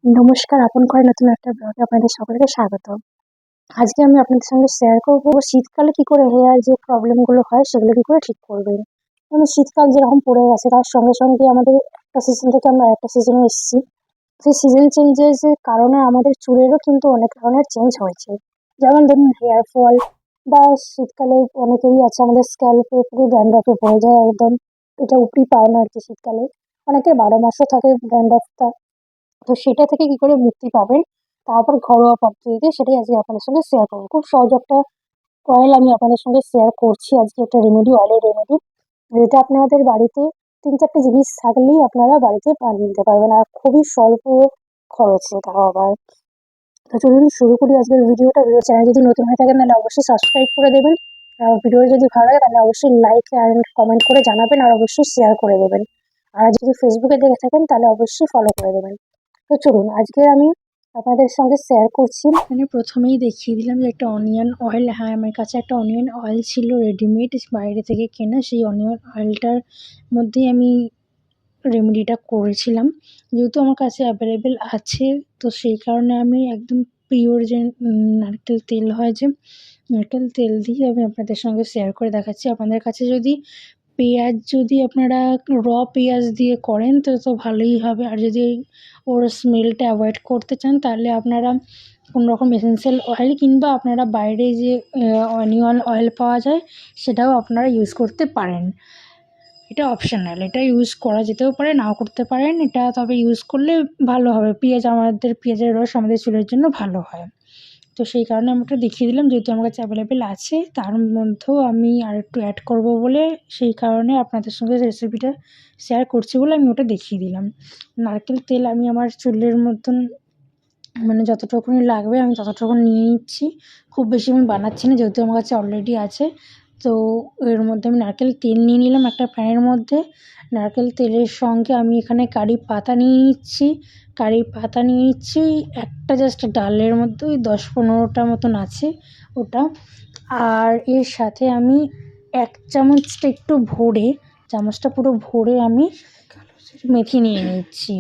নমস্কার, আপন করে নতুন একটা ব্লগে আপনাদের সকলকে স্বাগত। আজকে আমি আপনাদের সঙ্গে শেয়ার করব শীতকালে কি করে হেয়ার যে প্রবলেম গুলো হয় সেগুলো কি করে ঠিক করবেন। মানে শীতকাল যেরকম পড়ে গেছে তার সঙ্গে সঙ্গে আমাদের একটা সিজন থেকে আমরা একটা সিজনে এসেছি। সেই সিজন চেঞ্জেস এর কারণে আমাদের চুলেরও কিন্তু অনেক ধরনের চেঞ্জ হয়েছে। যেমন ধরুন হেয়ার ফল, বা শীতকালে অনেকেরই আছে আমাদের স্ক্যাল্পে পুরো ড্যান্ড্রফে পড়ে যায় একদম। এটা উপরি পায় না আর কি শীতকালে। অনেকের 12 মাসও থাকে ড্যান্ড্রফটা। তো সেটা থেকে কি করে মুক্তি পাবেন, তারপর ঘরোয়া পদ্ধতিতে সেটাই আজকে আপনাদের সঙ্গে শেয়ার করবো। খুব সহজ একটা অয়েল আমি আপনাদের সঙ্গে শেয়ার করছি আজকে, একটা রেমেডি, অয়েলের রেমেডি। যেটা আপনাদের বাড়িতে 3-4টে জিনিস থাকলেই আপনারা বাড়িতে বানিয়ে নিতে পারবেন, আর খুবই স্বল্প খরচে, তাও আবার। তো চলুন শুরু করি আজকের ভিডিওটা। চ্যানেল যদি নতুন হয়ে থাকেন তাহলে অবশ্যই সাবস্ক্রাইব করে দেবেন। আর ভিডিও যদি ভালো লাগে তাহলে অবশ্যই লাইক অ্যান্ড কমেন্ট করে জানাবেন, আর অবশ্যই শেয়ার করে দেবেন। আর যদি ফেসবুকে দেখে থাকেন তাহলে অবশ্যই ফলো করে দেবেন। তো চলুন আজকে আমি আপনাদের সঙ্গে শেয়ার করছি। মানে প্রথমেই দেখিয়ে দিলাম যে একটা অনিয়ন অয়েল। হ্যাঁ, আমার কাছে একটা অনিয়ন অয়েল ছিল রেডিমেড, বাইরে থেকে কেনা। সেই অনিয়ন অয়েলটার মধ্যেই আমি রেমেডিটা করেছিলাম। যেহেতু আমার কাছে অ্যাভেলেবেল আছে, তো সেই কারণে আমি একদম পিওর যে নারকেল তেল হয়, যে নারকেল তেল দিয়ে আমি আপনাদের সঙ্গে শেয়ার করে দেখাচ্ছি। আপনাদের কাছে যদি পেঁয়াজ, যদি আপনারা পেঁয়াজ দিয়ে করেন তো ভালোই হবে। আর যদি ওর স্মেলটা অ্যাভয়েড করতে চান তাহলে আপনারা কোনো রকম এসেন্সিয়াল অয়েল, কিংবা আপনারা বাইরে যে অনিয়ন অয়েল পাওয়া যায় সেটাও আপনারা ইউজ করতে পারেন। এটা অপশনাল, এটা ইউজ করা যেতেও পারে, নাও করতে পারেন এটা, তবে ইউজ করলে ভালো হবে। পেঁয়াজের রস আমাদের চুলের জন্য ভালো হয়। তো সেই কারণে আমি ওটা দেখিয়ে দিলাম, যেহেতু আমার কাছে অ্যাভেলেবেল আছে। তার মধ্যেও আমি আর একটু অ্যাড করব বলে, সেই কারণে আপনাদের সঙ্গে রেসিপিটা শেয়ার করছি বলে আমি ওটা দেখিয়ে দিলাম। নারকেল তেল আমি আমার চুলের মতন, মানে যতটুকুনি লাগবে আমি ততটুকু নিয়ে নিচ্ছি। খুব বেশি আমি বানাচ্ছি না, যেহেতু আমার কাছে অলরেডি আছে। তো এর মধ্যে আমি নারকেল তেল নিয়ে নিলাম একটা প্যানের মধ্যে। নারকেল তেলের সঙ্গে আমি এখানে কারি পাতা নিয়ে নিচ্ছি। কারি পাতা নিয়ে নিচ্ছি একটা, জাস্ট ডালের মধ্যে ওই 10-15টা মতন আছে ওটা। আর এর সাথে আমি 1 চামচটা একটু ভরে, চামচটা পুরো ভরে আমি মেথি নিয়ে নিচ্ছি।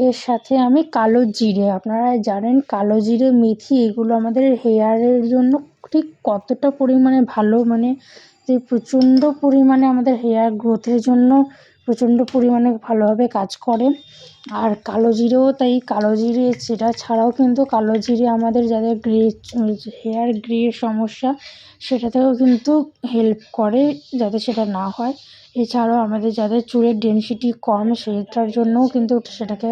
এর সাথে আমি কালো জিরে, আপনারা জানেন কালো জিরে, মেথি, এগুলো আমাদের হেয়ারের জন্য ঠিক কতটা পরিমাণে ভালো, মানে যে প্রচণ্ড পরিমাণে আমাদের হেয়ার গ্রোথের জন্য প্রচণ্ড পরিমাণে ভালোভাবে কাজ করে। আর কালো জিরেও তাই। কালো জিরে সেটা ছাড়াও কিন্তু কালো জিরে আমাদের যাদের হেয়ার গ্রে সমস্যা সেটাতেও কিন্তু হেল্প করে, যাতে সেটা না হয়। এছাড়াও আমাদের যাদের চুলের ডেনসিটি কম সেটার জন্যও কিন্তু সেটাকে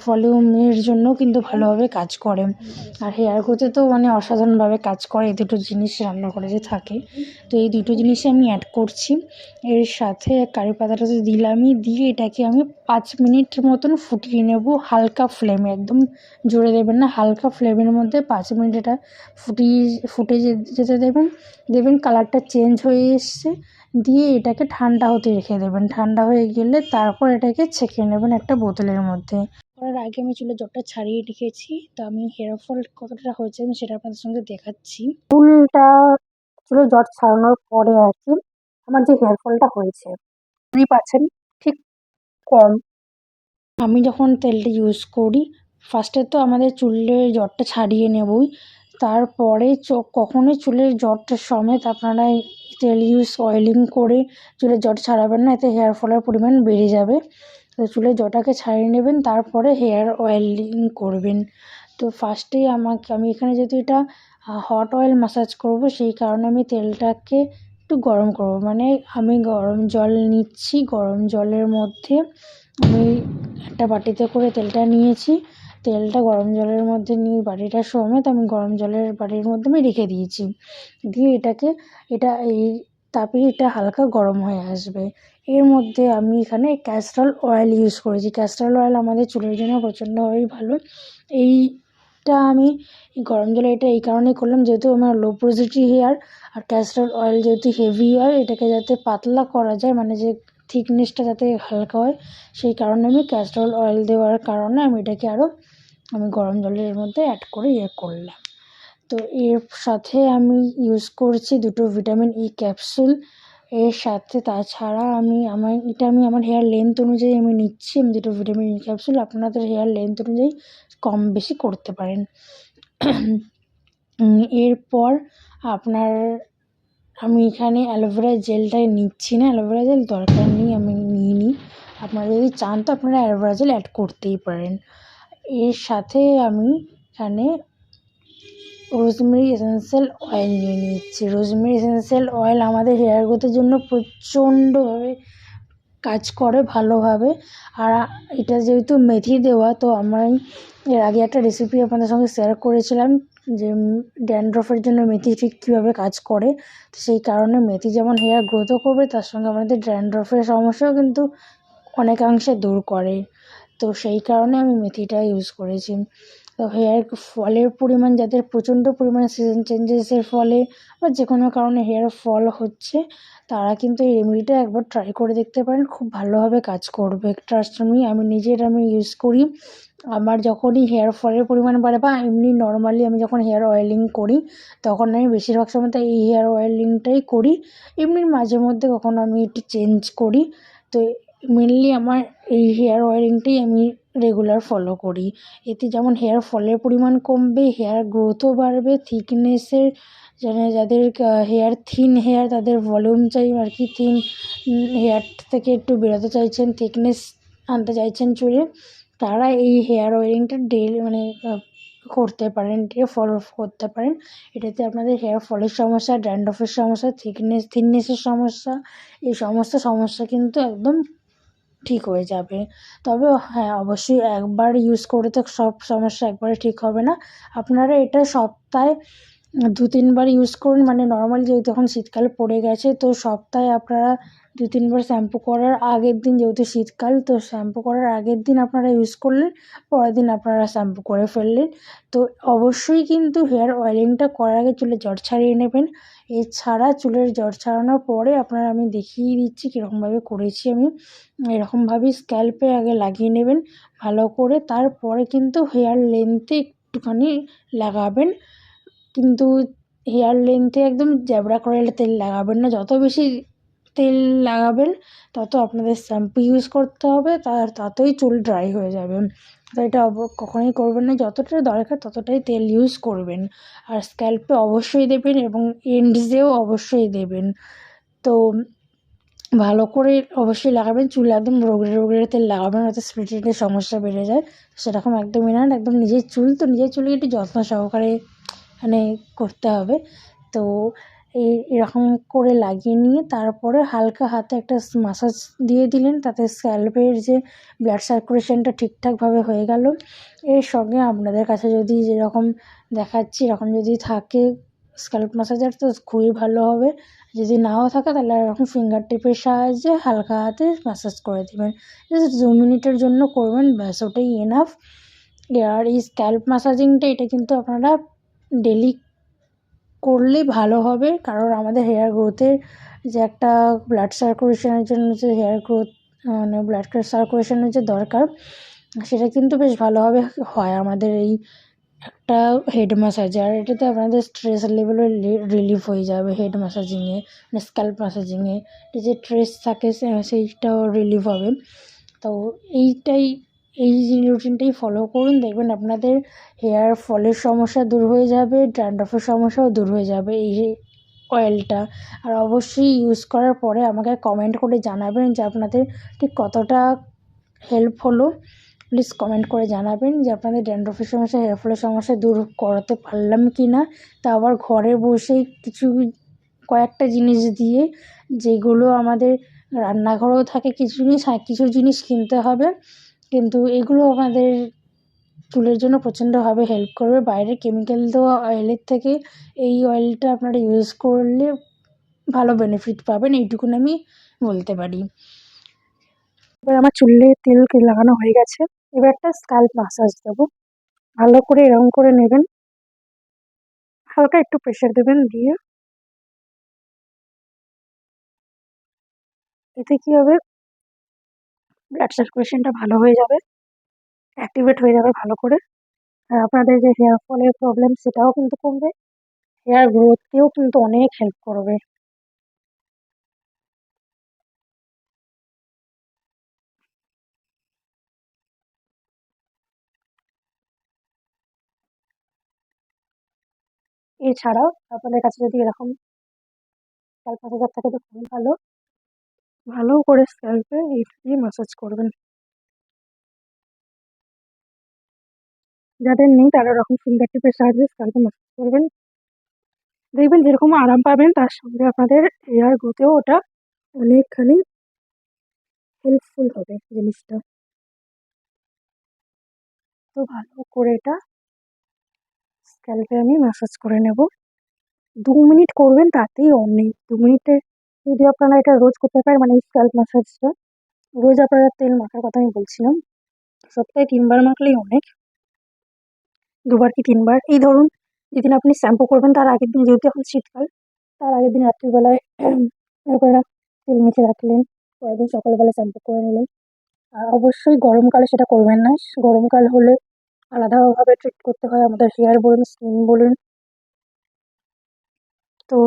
ভলিউমের জন্যও কিন্তু ভালোভাবে কাজ করে। আর হেয়ার গ্রোথে তো মানে অসাধারণভাবে কাজ করে এই দুটো জিনিস রান্না করে যে থাকে। তো এই দুটো জিনিসই আমি অ্যাড করছি। এর সাথে কারি পাতাটা তো দিলামই, দিয়ে এটাকে আমি 5 মিনিট মতন ফুটিয়ে নেব হালকা ফ্লেমে। একদম জোরে দেবেন না, হালকা ফ্লেমের মধ্যে 5 মিনিট এটা ফুটে যেতে দেবেন। দেখবেন কালারটা চেঞ্জ হয়ে এসছে। দিয়ে এটাকে ঠান্ডা হতে রেখে দেবেন। ঠান্ডা হয়ে গেলে তারপর এটাকে ছেঁকে নেবেন একটা বোতলের মধ্যে। করার আগে আমি চুলের জটটা ছাড়িয়ে রেখেছি। তো আমি হেয়ার ফল কতটা হয়েছে আমি সেটা আপনাদের সঙ্গে দেখাচ্ছি। চুলটা চুলের জট ছাড়ানোর পরে আর কি আমার যে হেয়ার ফলটা হয়েছে, বুঝতেই পারছেন, ঠিক কম। আমি যখন তেলটা ইউজ করি, ফার্স্টে তো আমাদের চুলের জটটা ছাড়িয়ে নেবই। তারপরে কখনোই চুলের জটটা সমেত আপনারা তেল অয়েলিং করে চুলের জট ছাড়াবেন না, এতে হেয়ার ফলের পরিমাণ বেড়ে যাবে। তো চুলের জটাকে ছাড়িয়ে নেবেন, তারপরে হেয়ার অয়েলিং করবেন। তো ফার্স্টেই আমি এখানে যেহেতু এটা হট অয়েল ম্যাসাজ করব, সেই কারণে আমি তেলটাকে একটু গরম করব। মানে আমি গরম জল নিচ্ছি, গরম জলের মধ্যে আমি একটা বাটিতে করে তেলটা নিয়েছি। তেলটা গরম জলের মধ্যে নিয়ে বাটিটা সমেত আমি গরম জলের বাটির মধ্যে আমি রেখে দিয়েছি। দিয়ে এই তাপে এটা হালকা গরম হয়ে আসবে। এর মধ্যে আমি এখানে ক্যাস্টর অয়েল ইউজ করেছি। ক্যাস্টর অয়েল আমাদের চুলের জন্য প্রচণ্ডভাবেই ভালো। এইটা আমি গরম জলে এটা এই কারণেই করলাম, যেহেতু আমার লো পোরোসিটি হেয়ার। আর ক্যাস্টর অয়েল যেহেতু হেভি হয়, এটাকে যাতে পাতলা করা যায়, মানে যে থিকনেসটা যাতে হালকা হয়, সেই কারণে আমি ক্যাস্টর অয়েল দেওয়ার কারণে আমি এটাকে আমি গরম জলের মধ্যে অ্যাড করে করলাম। তো এর সাথে আমি ইউজ করছি 2টো ভিটামিন ই ক্যাপসুল। এর সাথে তাছাড়া আমি আমার হেয়ার লেন্থ অনুযায়ী আমি নিচ্ছি। আমি দুটো ভিটামিন ই ক্যাপসুল, আপনাদের হেয়ার লেন্থ অনুযায়ী কম বেশি করতে পারেন। এরপর আপনার আমি এখানে অ্যালোভেরা জেলটাই নিচ্ছি না, অ্যালোভেরা জেল দরকার নেই, আমি নিইনি। আপনারা যদি চান তো আপনারা অ্যালোভেরা জেল অ্যাড করতেই পারেন। এর সাথে আমি এখানে রোজমেরি এসেন্সিয়াল অয়েল নিয়ে নিচ্ছি। রোজমেরি এসেন্সিয়াল অয়েল আমাদের হেয়ার গ্রোথের জন্য প্রচণ্ডভাবে কাজ করে ভালোভাবে। আর এটা যেহেতু মেথি দেওয়া, তো আমি এর আগে একটা রেসিপি আপনাদের সঙ্গে শেয়ার করেছিলাম যে ড্যান্ড্রফের জন্য মেথি ঠিক কীভাবে কাজ করে। তো সেই কারণে মেথি যেমন হেয়ার গ্রোথও করবে, তার সঙ্গে আমাদের ড্যান্ড্রফের সমস্যাও কিন্তু অনেকাংশে দূর করে। তো সেই কারণে আমি মেথিটা ইউজ করেছি। তো হেয়ার ফলের পরিমাণ যাদের প্রচণ্ড পরিমাণে সিজন চেঞ্জেসের ফলে বা যে কোনো কারণে হেয়ার ফল হচ্ছে, তারা কিন্তু এই রেমেডিটা একবার ট্রাই করে দেখতে পারেন, খুব ভালোভাবে কাজ করবে। ট্রাস্ট মি, আমি ইউজ করি। আমার যখনই হেয়ার ফলের পরিমাণ বাড়ে বা এমনি নর্মালি আমি যখন হেয়ার অয়েলিং করি, তখন আমি বেশিরভাগ সময় এই হেয়ার অয়েলিংটাই করি। এমনি মাঝে মধ্যে কখনো আমি একটু চেঞ্জ করি। তো মেনলি আমার এই হেয়ার অয়েলিংটাই আমি রেগুলার ফলো করি। এতে যেমন হেয়ার ফলের পরিমাণ কমবে, হেয়ার গ্রোথও বাড়বে, থিকনেসের যাদের হেয়ার থিন হেয়ার, তাদের ভলিউম চাই আর কি, থিন হেয়ার থেকে একটু বেরোতে চাইছেন, থিকনেস আনতে চাইছেন চুলে, তারা এই হেয়ার অয়েলিংটা ডেইলি করতে পারেন, ফলো করতে পারেন। এটাতে আপনাদের হেয়ার ফলের সমস্যা, ড্যান্ড্রফের সমস্যা, থিননেসের সমস্যা, এই সমস্ত সমস্যা কিন্তু একদম ঠিক হয়ে যাবে। তবে হ্যাঁ, অবশ্যই একবার ইউজ করে তো সব সমস্যা একবারে ঠিক হবে না। আপনারা এটা সপ্তাহে 2-3 বার ইউজ করুন। মানে নর্মালি যেহেতু এখন শীতকাল পড়ে গেছে, তো সপ্তাহে আপনারা 2-3 বার শ্যাম্পু করার আগের দিন, যেহেতু শীতকাল, তো শ্যাম্পু করার আগের দিন আপনারা ইউজ করলেন, পরের দিন আপনারা শ্যাম্পু করে ফেললেন। তো অবশ্যই কিন্তু হেয়ার অয়েলিংটা করার আগে চুলে জট ছাড়িয়ে নেবেন। এছাড়া চুলের জট ছাড়ানোর পরে আমি দেখিয়ে দিচ্ছি কীরকমভাবে করেছি আমি। এরকমভাবেই স্ক্যাল্পে আগে লাগিয়ে নেবেন ভালো করে, তারপরে কিন্তু হেয়ার লেন্থে একটুখানি লাগাবেন। কিন্তু হেয়ার লেন্থে একদম জ্যাবরা করে তেল লাগাবেন না। যত বেশি তেল লাগাবেন তত আপনাদের শ্যাম্পু ইউজ করতে হবে, ততই চুল ড্রাই হয়ে যাবে। তো এটা কখনোই করবেন না, যতটা দরকার ততটাই তেল ইউজ করবেন। আর স্ক্যাল্পে অবশ্যই দেবেন এবং এন্ডসেও অবশ্যই দেবেন। তো ভালো করে অবশ্যই লাগাবেন। চুল একদম রগড়ে রগড়ে তেল লাগাবেন, ওতে স্প্লিট এন্ডের সমস্যা বেড়ে যায়। সেরকম একদমই না, একদম নিজের চুল, তো নিজের চুলকে একটু যত্ন সহকারে করতে হবে। তো এরকম করে লাগিয়ে নিয়ে তারপরে হালকা হাতে একটা মাসাজ দিয়ে দিলেন, তাতে স্ক্যাল্পের যে ব্লাড সার্কুলেশনটা ঠিকঠাকভাবে হয়ে গেল। এর সঙ্গে আপনাদের কাছে যদি যেরকম দেখাচ্ছি এরকম যদি থাকে স্ক্যাল্প ম্যাসাজার, তো খুবই ভালো হবে। যদি নাও থাকে তাহলে এরকম ফিঙ্গার টিপের সাহায্যে হালকা হাতে ম্যাসাজ করে দেবেন। জাস্ট 2 মিনিটের জন্য করবেন, ব্যাস ওটাই এনাফ। আর এই স্ক্যাল্প ম্যাসাজিংটা, এটা কিন্তু আপনারা ডেলি করলে ভালো হবে, কারণ আমাদের হেয়ার গ্রোথের যে একটা ব্লাড সার্কুলেশনের জন্য যে হেয়ার গ্রোথ ব্লাড সার্কুলেশনের যে দরকার, সেটা কিন্তু বেশ ভালোভাবে হয় আমাদের এই একটা হেড ম্যাসাজার। এটাতে আপনাদের স্ট্রেস লেভেলও রিলিফ হয়ে যাবে হেড ম্যাসাজিংয়ে, মানে স্ক্যাল্প ম্যাসাজিংয়ে। যে স্ট্রেস থাকে সেইটাও রিলিফ হবে। তো এই রুটিনটাই ফলো করুন, দেখবেন আপনাদের হেয়ার ফলের সমস্যা দূর হয়ে যাবে, ড্যান্ড্রফের সমস্যাও দূর হয়ে যাবে এই অয়েলটা। আর অবশ্যই ইউজ করার পরে আমাকে কমেন্ট করে জানাবেন যে আপনাদের ঠিক কতটা হেল্প হলো। প্লিজ কমেন্ট করে জানাবেন যে আপনাদের ড্যান্ড্রফের সমস্যা, হেয়ার ফলের সমস্যা দূর করাতে পারলাম কি না। তা আবার ঘরে বসেই কয়েকটা জিনিস দিয়ে, যেগুলো আমাদের রান্নাঘরেও থাকে কিছু জিনিস কিনতে হবে, কিন্তু এগুলো আমাদের চুলের জন্য প্রচণ্ডভাবে হেল্প করবে। বাইরে কেমিক্যাল দেওয়া অয়েলের থেকে এই অয়েলটা আপনারা ইউজ করলে ভালো বেনিফিট পাবেন, এইটুকুন আমি বলতে পারি। এবার আমার চুলে তেল লাগানো হয়ে গেছে, এবার একটা স্ক্যাল্প ম্যাসাজ দেবো। ভালো করে এরকম করে নেবেন, হালকা একটু প্রেশার দেবেন, দিয়ে এতে কি হবে, ব্লাড সার্কুলেশনটা ভালো হয়ে যাবে, অ্যাক্টিভেট হয়ে যাবে ভালো করে। আর আপনাদের যে হেয়ার ফলের প্রবলেম সেটাও কিন্তু কমবে, হেয়ার গ্রোথকেও কিন্তু অনেক হেল্প করবে। এছাড়াও আপনাদের কাছে যদি এরকম স্ক্যাল্প ম্যাসাজার থাকে তো খুবই ভালো। ভালো করে স্ক্যাল্পে এই দিয়ে ম্যাসাজ করবেন। যাদের নেই তারা এরকম ফিঙ্গার টিপের সাহায্যে স্ক্যাল্পে ম্যাসাজ করবেন। দেখবেন যেরকম আরাম পাবেন তার সঙ্গে আপনাদের হেয়ার গ্রোথেও ওটা অনেকখানি হেল্পফুল হবে জিনিসটা। তো ভালো করে এটা স্ক্যাল্পে আমি ম্যাসাজ করে নেব। 2 মিনিট করবেন তাতেই অনেক। 2 মিনিটে যদি আপনারা এটা রোজ করতে পারেন মানে এই স্ক্যাল্প ম্যাসাজটা, রোজ আপনারা তেল মাখার কথা আমি বলছিলাম। সপ্তাহে ৩ বার মাখলেই অনেক। ২ বার কি ৩ বার। এই ধরুন যেদিন আপনি শ্যাম্পু করবেন তার আগের দিন, যেহেতু এখন শীতকাল, তার আগের দিন রাত্রিবেলায় আপনারা তেল মেখে রাখলেন। পরের দিন সকালবেলা শ্যাম্পু করে নিলেন। আর অবশ্যই গরমকালে সেটা করবেন না। গরমকাল হলে আলাদাভাবে ট্রিট করতে হয় আমাদের হেয়ার বলুন, স্কিন বলুন। তো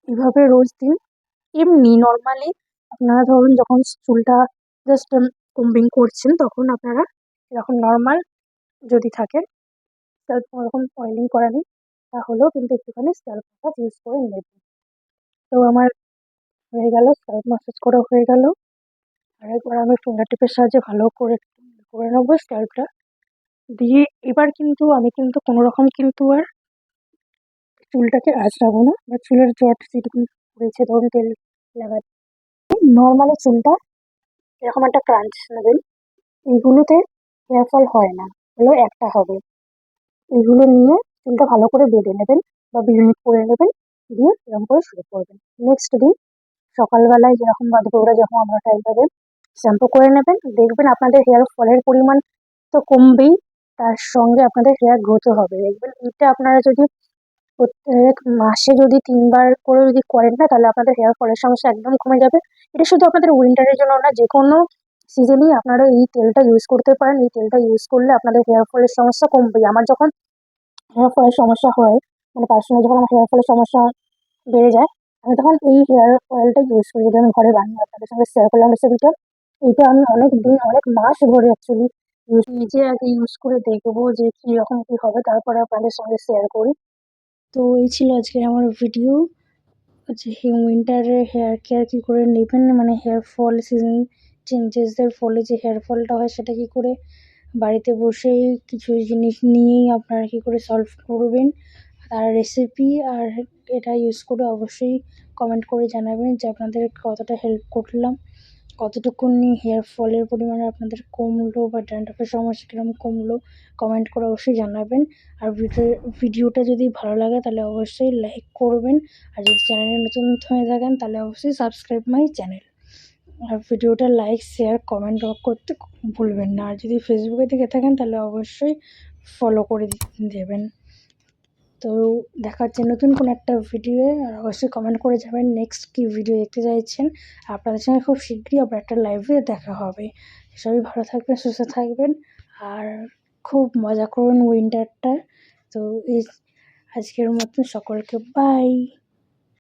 এভাবে রোজ দিন। এমনি নরমালি আপনারা ধরুন যখন চুলটা জাস্ট কম্বিং করছেন তখন আপনারা এরকম নরমাল যদি থাকে, স্ক্যাল্প ওরকম অয়েলিং করা নেই, তাহলেও কিন্তু একটুখানি স্ক্যাল্প ম্যাসাজ ইউজ করে নেবেন। তো আমার হয়ে গেল, স্ক্যাল্প ম্যাসাজ করা হয়ে গেল। আরেকবার আমি ফিঙ্গার টিপের সাহায্যে ভালো করে করে নেবো স্ক্যাল্পটা। দিয়ে এবার কিন্তু আমি কিন্তু কোনো রকম কিন্তু আর চুলটাকে আঁচড়াবো না বা চুলের জট যেটুকু রয়েছে ধরুন তেল লাগাতে, নর্মালি চুলটা এরকম একটা ক্রাঞ্চ নেবেন। এইগুলোতে হেয়ার ফল হয় না, হলেও একটা হবে। এইগুলো নিয়ে চুলটা ভালো করে বেঁধে নেবেন বা বিনুনি করে নেবেন, দিয়ে এরকম করে শুরু করবেন। নেক্সট দিন সকালবেলায় যেরকম বা দুপুরবেলা যখন আমরা টাইম পাবেন শ্যাম্পু করে নেবেন। দেখবেন আপনাদের হেয়ার ফলের পরিমাণ তো কমবেই, তার সঙ্গে আপনাদের হেয়ার গ্রোথও হবে। দেখবেন এটা আপনারা যদি প্রত্যেক মাসে যদি ৩ বার করে যদি করেন না, তাহলে আপনাদের হেয়ার ফলের সমস্যা একদম কমে যাবে। এটা শুধু আপনাদের উইন্টারের জন্য না, যেকোনো সিজনেই আপনারা এই তেলটা ইউজ করতে পারেন। এই তেলটা ইউজ করলে আপনাদের হেয়ার ফলের সমস্যা কমবেই। আমার যখন হেয়ার ফলের সমস্যা হয়, মানে পার্সোনালি যখন আমার হেয়ার ফলের সমস্যা বেড়ে যায়, আমি তখন এই হেয়ার অয়েলটা ইউজ করি, যেটা আমি ঘরে বানিয়ে আপনাদের সঙ্গে শেয়ার করলাম রেসিপিটা। এইটা আমি অনেক দিন, অনেক মাস ধরে অ্যাকচুয়ালি নিজে আগে ইউজ করে দেখবো যে কীরকম কী হবে, তারপরে আপনাদের সঙ্গে শেয়ার করি। তো এই ছিল আজকের আমার ভিডিও যে উইন্টারে হেয়ার কেয়ার কী করে নেবেন, মানে হেয়ার ফল সিজন চেঞ্জেসের ফলে যে হেয়ার ফলটা হয় সেটা কী করে বাড়িতে বসেই কিছু জিনিস নিয়েই আপনারা কী করে সলভ করবেন, তার রেসিপি। আর এটা ইউজ করে অবশ্যই কমেন্ট করে জানাবেন যে আপনাদের কতটা হেল্প করলাম, কতটুকুনি হেয়ার ফলের পরিমাণ আপনাদের কমলো বা ড্যান্ড্রফের সমস্যা কীরকম কমলো, কমেন্ট করে অবশ্যই জানাবেন। আর ভিডিওটা যদি ভালো লাগে তাহলে অবশ্যই লাইক করবেন। আর যদি চ্যানেলে নতুন হয়ে থাকেন তাহলে অবশ্যই সাবস্ক্রাইব মাই চ্যানেল। আর ভিডিওটা লাইক, শেয়ার, কমেন্ট করতে ভুলবেন না। আর যদি ফেসবুকে দেখে থাকেন তাহলে অবশ্যই ফলো করে দেবেন। তো দেখা হচ্ছে নতুন কোনো একটা ভিডিওয়ে। আর অবশ্যই কমেন্ট করে যাবেন নেক্সট কী ভিডিও দেখতে চাইছেন। আপনাদের সঙ্গে খুব শীঘ্রই আবার একটা লাইভে দেখা হবে। সবাই ভালো থাকবেন, সুস্থ থাকবেন আর খুব মজা করুন উইন্টারটা। তো এই আজকের মতন সকলকে বাই।